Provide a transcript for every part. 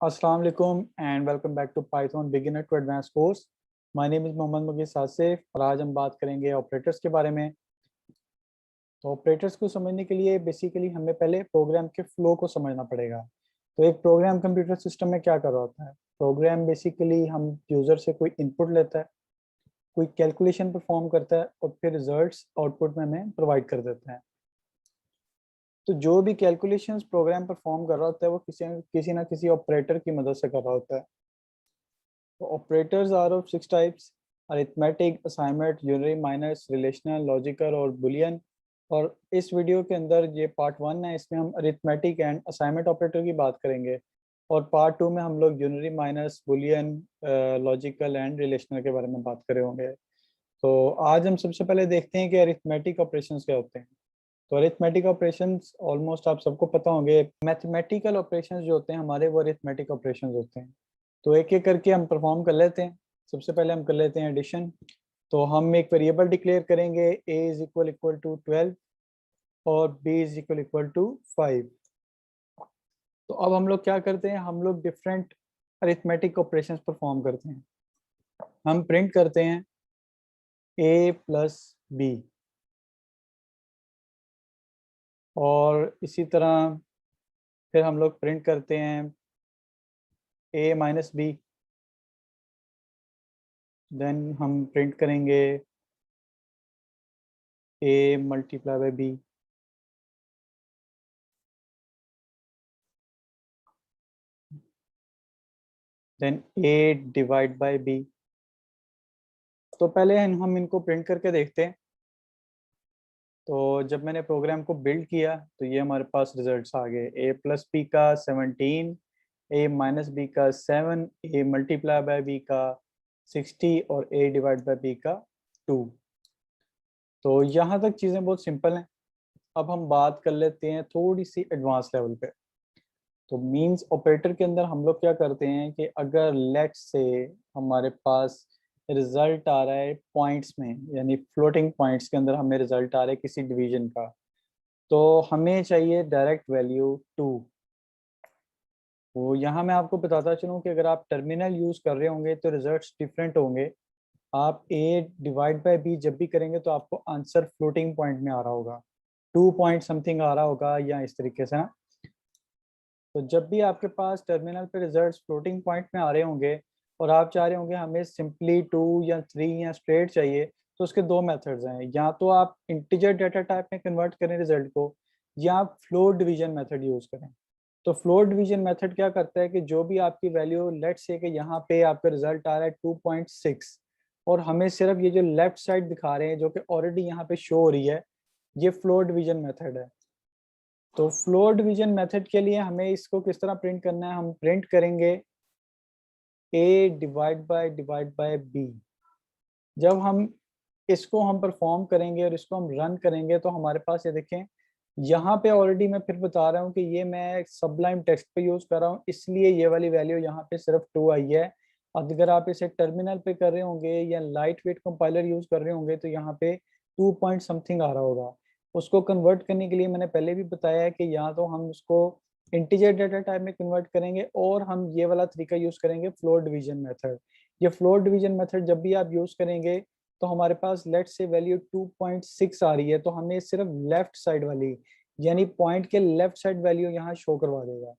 Assalamu alaikum and welcome back to Python beginner to advanced course. My name is Mohammad मुगीस Asif और आज हम बात करेंगे ऑपरेटर्स के बारे में। तो ऑपरेटर्स को समझने के लिए बेसिकली हमें पहले प्रोग्राम के फ्लो को समझना पड़ेगा। तो एक प्रोग्राम कंप्यूटर सिस्टम में क्या कर रहा होता है? प्रोग्राम बेसिकली हम यूज़र से कोई इनपुट लेता है, कोई कैलकुलेशन परफॉर्म करता है और फिर रिजल्ट्स आउटपुट में हमें प्रोवाइड कर देता है। तो जो भी कैलकुलेशंस प्रोग्राम परफॉर्म कर रहा होता है वो किसी ना किसी ऑपरेटर की मदद से कर रहा होता है। तो operators are of 6 types: arithmetic, assignment, unary, minus, relational, logical और बुलियन। और इस वीडियो के अंदर ये पार्ट 1 है, इसमें हम अरिथमेटिक एंड असाइनमेंट ऑपरेटर की बात करेंगे और पार्ट 2 में हम लोग unary, minus, boolean, logical and relational के बारे में बात करे होंगे। तो आज हम सबसे पहले देखते हैं कि अरिथमेटिक ऑपरेशंस क्या होते हैं। तो अरिथमेटिक ऑपरेशंस ऑलमोस्ट आप सबको पता होंगे। मैथमेटिकल ऑपरेशंस जो होते हैं हमारे वो अरिथमेटिक ऑपरेशंस होते हैं। तो एक एक करके हम परफॉर्म कर लेते हैं। सबसे पहले हम कर लेते हैं एडिशन। तो हम एक वेरिएबल डिक्लेयर करेंगे a इज इक्वल टू 12 और b इज इक्वल टू 5। तो अब हम लोग क्या करते हैं, हम लोग डिफरेंट अरिथमेटिक ऑपरेशंस परफॉर्म करते हैं। हम प्रिंट करते हैं a प्लस b और इसी तरह फिर हम लोग प्रिंट करते हैं a माइनस b। देन हम प्रिंट करेंगे a multiply by b। Then a divide by b। तो पहले हम इनको प्रिंट करके देखते हैं। तो जब मैंने प्रोग्राम को बिल्ड किया तो ये हमारे पास रिजल्ट्स आ गए, a प्लस बी का 17, a माइनस बी का 7, a मल्टीप्लाई बाय b का 60 और a डिवाइड बाय b का 2। तो यहाँ तक चीज़ें बहुत सिंपल हैं। अब हम बात कर लेते हैं थोड़ी सी एडवांस लेवल पे। तो मींस ऑपरेटर के अंदर हम लोग क्या करते हैं कि अगर लेट से हमारे पास रिजल्ट आ रहा है पॉइंट्स में, यानी फ्लोटिंग पॉइंट्स के अंदर हमें रिजल्ट आ रहा है किसी डिवीजन का, तो हमें चाहिए डायरेक्ट वैल्यू 2। तो यहाँ मैं आपको बताता चलूँ कि अगर आप टर्मिनल यूज़ कर रहे होंगे तो रिजल्ट्स डिफरेंट होंगे। आप a डिवाइड बाय b जब भी करेंगे तो आपको आंसर फ्लोटिंग पॉइंट में आ रहा होगा, 2 पॉइंट समथिंग आ रहा होगा या इस तरीके से ना। तो जब भी आपके पास टर्मिनल पे रिजल्ट्स फ्लोटिंग पॉइंट में आ रहे होंगे और आप चाह रहे होंगे हमें सिंपली 2 या 3 या स्ट्रेट चाहिए, तो उसके दो मेथड्स हैं। या तो आप इंटीजर डाटा टाइप में कन्वर्ट करें रिजल्ट को, या आप फ्लोट डिवीजन मेथड यूज़ करें। तो फ्लोट डिवीजन मेथड क्या करता है कि जो भी आपकी वैल्यू, लेट्स से कि यहाँ पे आपका रिजल्ट आ रहा है 2.6 और हमें सिर्फ ये जो लेफ्ट साइड दिखा रहे हैं जो कि ऑलरेडी यहाँ पे शो हो रही है, ये फ्लोट डिवीजन मेथड है। तो फ्लोट डिवीजन मेथड के लिए हमें इसको किस तरह प्रिंट करना है, हम प्रिंट करेंगे a डिवाइड बाय b। जब हम इसको हम परफॉर्म करेंगे और इसको हम रन करेंगे तो हमारे पास ये देखें, यहाँ पे ऑलरेडी मैं फिर बता रहा हूँ कि ये मैं सबलाइम टेक्स्ट पे यूज कर रहा हूँ, इसलिए ये वाली वैल्यू यहाँ पे सिर्फ 2 आई है। अगर आप इसे टर्मिनल पे कर रहे होंगे या लाइट वेट कंपाइलर यूज कर रहे होंगे तो यहाँ पे 2 पॉइंट समथिंग आ रहा होगा। उसको कन्वर्ट करने के लिए मैंने पहले भी बताया है कि या तो हम उसको इंटीजर डाटा टाइप में कन्वर्ट करेंगे और हम ये वाला तरीका यूज करेंगे फ्लोट डिवीजन मेथड। ये फ्लोट डिवीजन मेथड जब भी आप यूज करेंगे तो हमारे पास लेट से वैल्यू 2.6 आ रही है, तो हमें सिर्फ लेफ्ट साइड वाली, यानी पॉइंट के लेफ्ट साइड वैल्यू यहाँ शो करवा देगा।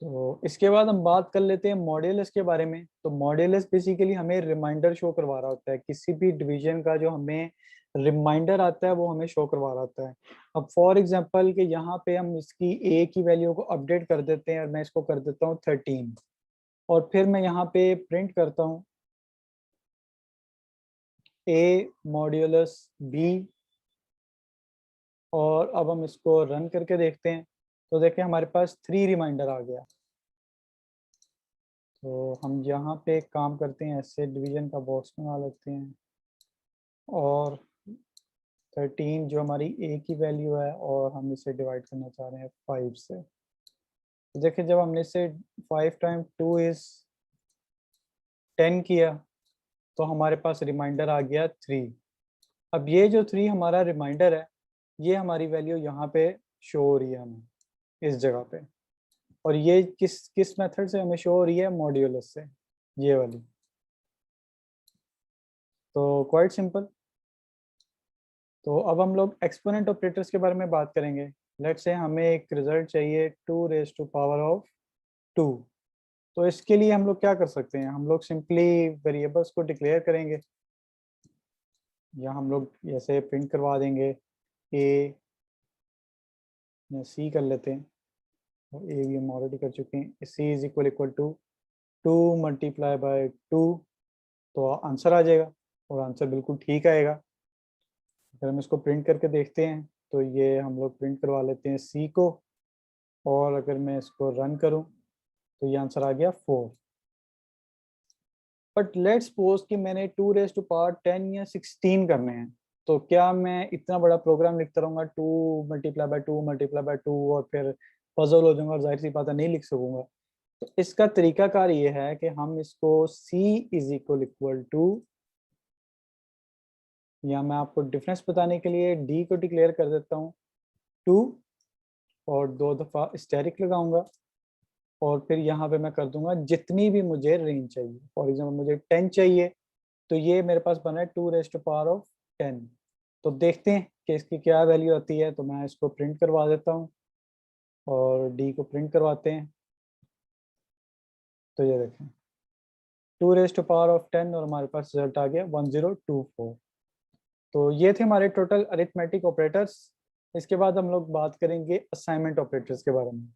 तो इसके बाद हम बात कर लेते हैं मॉड्यूलस के बारे में। तो मॉड्यूलस बेसिकली हमें रिमाइंडर शो करवा रहा होता है, किसी भी डिवीजन का जो हमें रिमाइंडर आता है वो हमें शो करवा रहा होता है। अब फॉर एग्जांपल कि यहाँ पे हम इसकी ए की वैल्यू को अपडेट कर देते हैं और मैं इसको कर देता हूँ 13 और फिर मैं यहाँ पे प्रिंट करता हूँ a मॉड्यूलस b और अब हम इसको रन करके देखते हैं। तो देखें हमारे पास 3 रिमाइंडर आ गया। तो हम यहाँ पे एक काम करते हैं, ऐसे डिवीजन का बॉक्स बना लेते हैं और 13 जो हमारी a की वैल्यू है और हम इसे डिवाइड करना चाह रहे हैं 5 से। तो देखिए जब हमने इसे 5 टाइम 2 इज 10 किया तो हमारे पास रिमाइंडर आ गया 3। अब ये जो 3 हमारा रिमाइंडर है ये हमारी वैल्यू यहाँ पे शो हो रही है हमें इस जगह पे। और ये किस किस मेथड से हमें शो हो रही है, मॉड्यूलस से, ये वाली। तो क्वाइट सिंपल। तो अब हम लोग एक्सपोनेंट ऑपरेटर्स के बारे में बात करेंगे। लेट्स से हमें एक रिजल्ट चाहिए 2⁻²2। तो इसके लिए हम लोग क्या कर सकते हैं, हम लोग सिंपली वेरिएबल्स को डिक्लेयर करेंगे, या हम लोग ऐसे प्रिंट करवा देंगे ए या सी कर लेते हैं, और ए भी हम ऑलरेडी कर चुके हैं। सी इज इक्वल टू 2 × 2, तो आंसर आ जाएगा, और आंसर बिल्कुल ठीक आएगा। अगर हम इसको प्रिंट करके देखते हैं तो ये हम लोग प्रिंट करवा लेते हैं सी को, और अगर मैं इसको रन करूं तो ये आंसर आ गया 4। बट लेट्स सपोज कि मैंने 2⁻10 या 16 करने हैं, तो क्या मैं इतना बड़ा प्रोग्राम लिखता रहूंगा 2 × 2 × 2 और फिर पजल हो जाऊंगा और जाहिर सी बात है नहीं लिख सकूंगा। तो इसका तरीकाकार ये है कि हम इसको c इज इक्वल टू, या मैं आपको डिफरेंस बताने के लिए d को डिक्लेयर कर देता हूँ 2, और 2 दफ़ा स्टेरिक लगाऊंगा, और फिर यहाँ पे मैं कर दूंगा जितनी भी मुझे रेंज चाहिए। फॉर एग्जाम्पल मुझे 10 चाहिए, तो ये मेरे पास बना है 2⁻10। तो देखते हैं कि इसकी क्या वैल्यू आती है। तो मैं इसको प्रिंट करवा देता हूँ, और डी को प्रिंट करवाते हैं। तो ये देखें 2⁻10, और हमारे पास रिजल्ट आ गया 1024। तो ये थे हमारे टोटल अरिथमेटिक ऑपरेटर्स। इसके बाद हम लोग बात करेंगे असाइनमेंट ऑपरेटर्स के बारे में।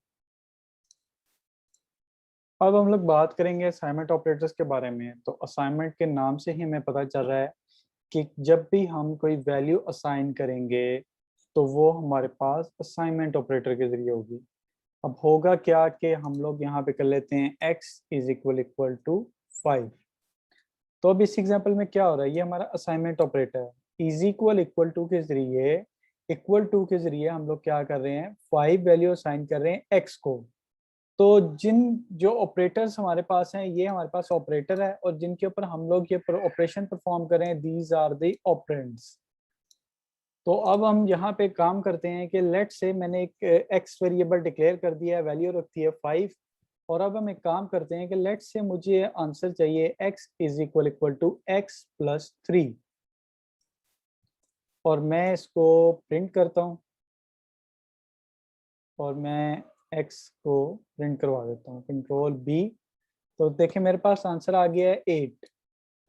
अब हम लोग बात करेंगे असाइनमेंट ऑपरेटर्स के बारे में। तो असाइनमेंट के नाम से ही हमें पता चल रहा है कि जब भी हम कोई वैल्यू असाइन करेंगे तो वो हमारे पास असाइनमेंट ऑपरेटर के जरिए होगी। अब होगा क्या कि हम लोग यहाँ पे कर लेते हैं x इज इक्वल टू 5। तो अब इस एग्जांपल में क्या हो रहा है, ये हमारा असाइनमेंट ऑपरेटर है। इज इक्वल टू के जरिए, इक्वल टू के जरिए हम लोग क्या कर रहे हैं, 5 वैल्यू असाइन कर रहे हैं x को। तो जिन जो ऑपरेटर्स हमारे पास हैं, ये हमारे पास ऑपरेटर है, और जिनके ऊपर हम लोग ये ऑपरेशन परफॉर्म कर रहे हैं, दीज आर द ऑपरेंड्स। तो अब हम यहाँ पे काम करते हैं कि लेट से मैंने एक एक्स वेरिएबल डिक्लेयर कर दिया है, वैल्यू रखती है 5, और अब हम एक काम करते हैं कि लेट से मुझे आंसर चाहिए x is equal to x plus 3, और मैं इसको प्रिंट करता हूँ, और मैं x को प्रिंट करवा देता हूँ, कंट्रोल B। तो देखिए मेरे पास आंसर आ गया है 8।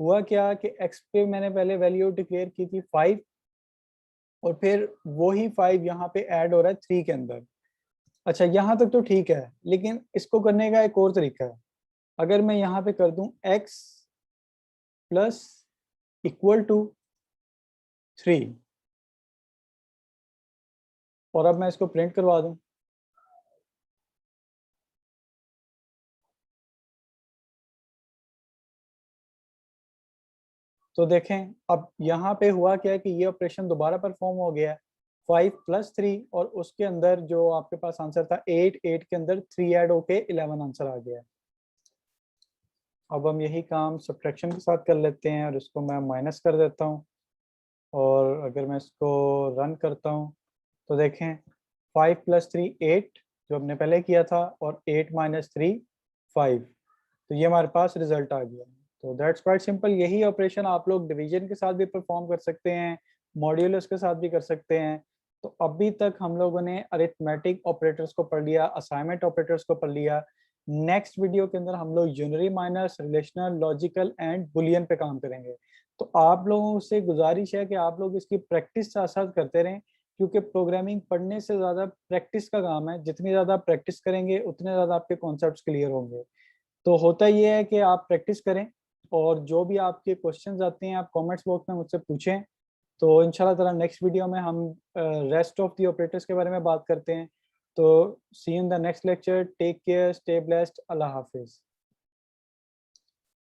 हुआ क्या कि x पे मैंने पहले वैल्यू डिक्लेयर की थी 5, और फिर वही 5 यहाँ पे ऐड हो रहा है 3 के अंदर। अच्छा यहाँ तक तो ठीक है, लेकिन इसको करने का एक और तरीका है। अगर मैं यहाँ पे कर दूं x प्लस इक्वल टू 3, और अब मैं इसको प्रिंट करवा दूं, तो देखें अब यहाँ पे हुआ क्या है कि ये ऑपरेशन दोबारा परफॉर्म हो गया है। 5 प्लस 3, और उसके अंदर जो आपके पास आंसर था 8, 8 के अंदर 3 ऐड होके 11 आंसर आ गया है। अब हम यही काम सब्ट्रैक्शन के साथ कर लेते हैं, और इसको मैं माइनस कर देता हूँ, और अगर मैं इसको रन करता हूँ तो देखें 5 प्लस 3 8 जो हमने पहले किया था, और 8 माइनस 3 5। तो ये हमारे पास रिजल्ट आ गया। तो दैट्स क्वाइट सिंपल। यही ऑपरेशन आप लोग डिवीजन के साथ भी परफॉर्म कर सकते हैं, मॉड्यूलस के साथ भी कर सकते हैं। तो अभी तक हम लोगों ने अरिथमेटिक ऑपरेटर्स को पढ़ लिया, असाइनमेंट ऑपरेटर्स को पढ़ लिया। नेक्स्ट वीडियो के अंदर हम लोग unary, minus, relational, logical and boolean पे काम करेंगे। तो आप लोगों से गुजारिश है कि आप लोग इसकी प्रैक्टिस साथ साथ करते रहें, क्योंकि प्रोग्रामिंग पढ़ने से ज़्यादा प्रैक्टिस का काम है। जितनी ज़्यादा प्रैक्टिस करेंगे उतने ज़्यादा आपके कॉन्सेप्ट्स क्लियर होंगे। तो होता ये है कि आप प्रैक्टिस करें, और जो भी आपके क्वेश्चंस आते हैं आप कमेंट्स बॉक्स में मुझसे पूछें। तो इंशाल्लाह ताला नेक्स्ट वीडियो में हम रेस्ट ऑफ द ऑपरेटर्स के बारे में बात करते हैं। तो see in the next lecture, take care, stay blessed, अल्लाह हाफिज़।